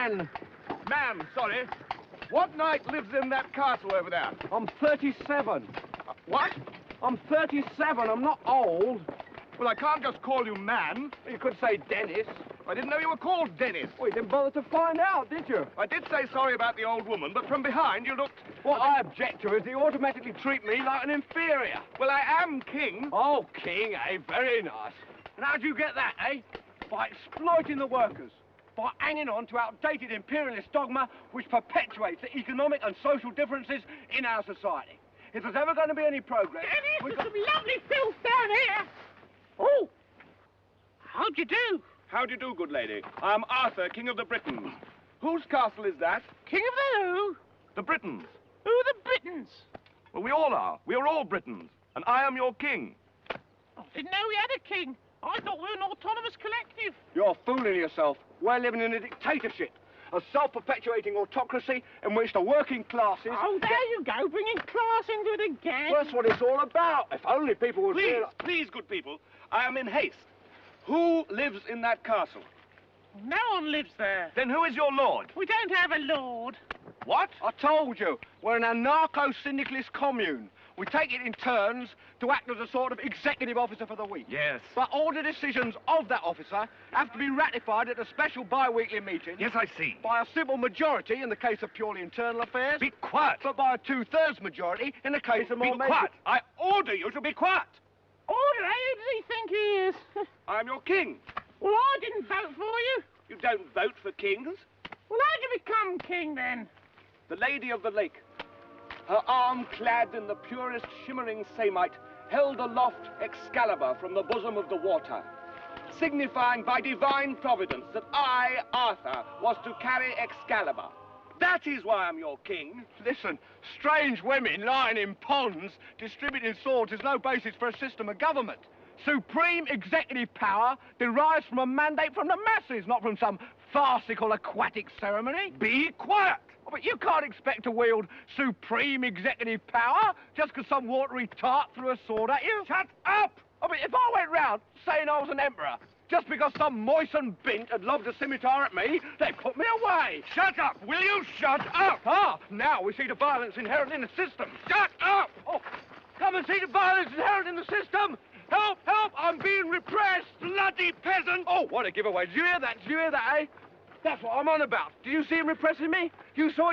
man. Ma'am, sorry. What knight lives in that castle over there? I'm 37. What? I'm 37. I'm not old. Well, I can't just call you man. You could say Dennis. I didn't know you were called Dennis. Well, you didn't bother to find out, did you? I did say sorry about the old woman, but from behind you looked... What I object to is that you automatically treat me like an inferior. Well, I am king. Oh, king, eh? Very nice. And how do you get that, eh? By exploiting the workers. By hanging on to outdated imperialist dogma which perpetuates the economic and social differences in our society. If there's ever going to be any progress... Dennis, there's some lovely filth down here. Oh, how'd you do? How do you do, good lady? I'm Arthur, King of the Britons. Whose castle is that? King of the who? The Britons. Who are the Britons? Well, we all are. We are all Britons. And I am your king. I didn't know we had a king. I thought we were an autonomous collective. You're fooling yourself. We're living in a dictatorship. A self-perpetuating autocracy in which the working classes... Oh, there you go, bringing class into it again. Well, that's what it's all about. If only people would Please, realize... please, good people. I am in haste. Who lives in that castle? No one lives there. Then who is your lord? We don't have a lord. What? I told you, we're an anarcho-syndicalist commune. We take it in turns to act as a sort of executive officer for the week. Yes. But all the decisions of that officer have to be ratified at a special bi-weekly meeting. Yes, I see. By a simple majority in the case of purely internal affairs. Be quiet. But by a two-thirds majority in the case of Be more quiet. I order you to be quiet. Order, who does he think he is? I'm your king. Well, I didn't vote for you. You don't vote for kings. Well, how'd you become king, then? The Lady of the Lake, her arm clad in the purest shimmering samite, held aloft Excalibur from the bosom of the water, signifying by divine providence that I, Arthur, was to carry Excalibur. That is why I'm your king. Listen, strange women lying in ponds distributing swords is no basis for a system of government. Supreme executive power derives from a mandate from the masses, not from some farcical aquatic ceremony. Be quiet. Oh, but you can't expect to wield supreme executive power just because some watery tart threw a sword at you. Shut up! I mean, if I went round saying I was an emperor, just because some moistened bint had lobbed a scimitar at me, they'd put me away. Shut up! Will you shut up? Ah, now we see the violence inherent in the system. Shut up! Oh, come and see the violence inherent in the system. Help, help, I'm being repressed. Bloody peasant! Oh, what a giveaway. Did you hear that? Did you hear that, eh? That's what I'm on about. Do you see him repressing me? You saw it?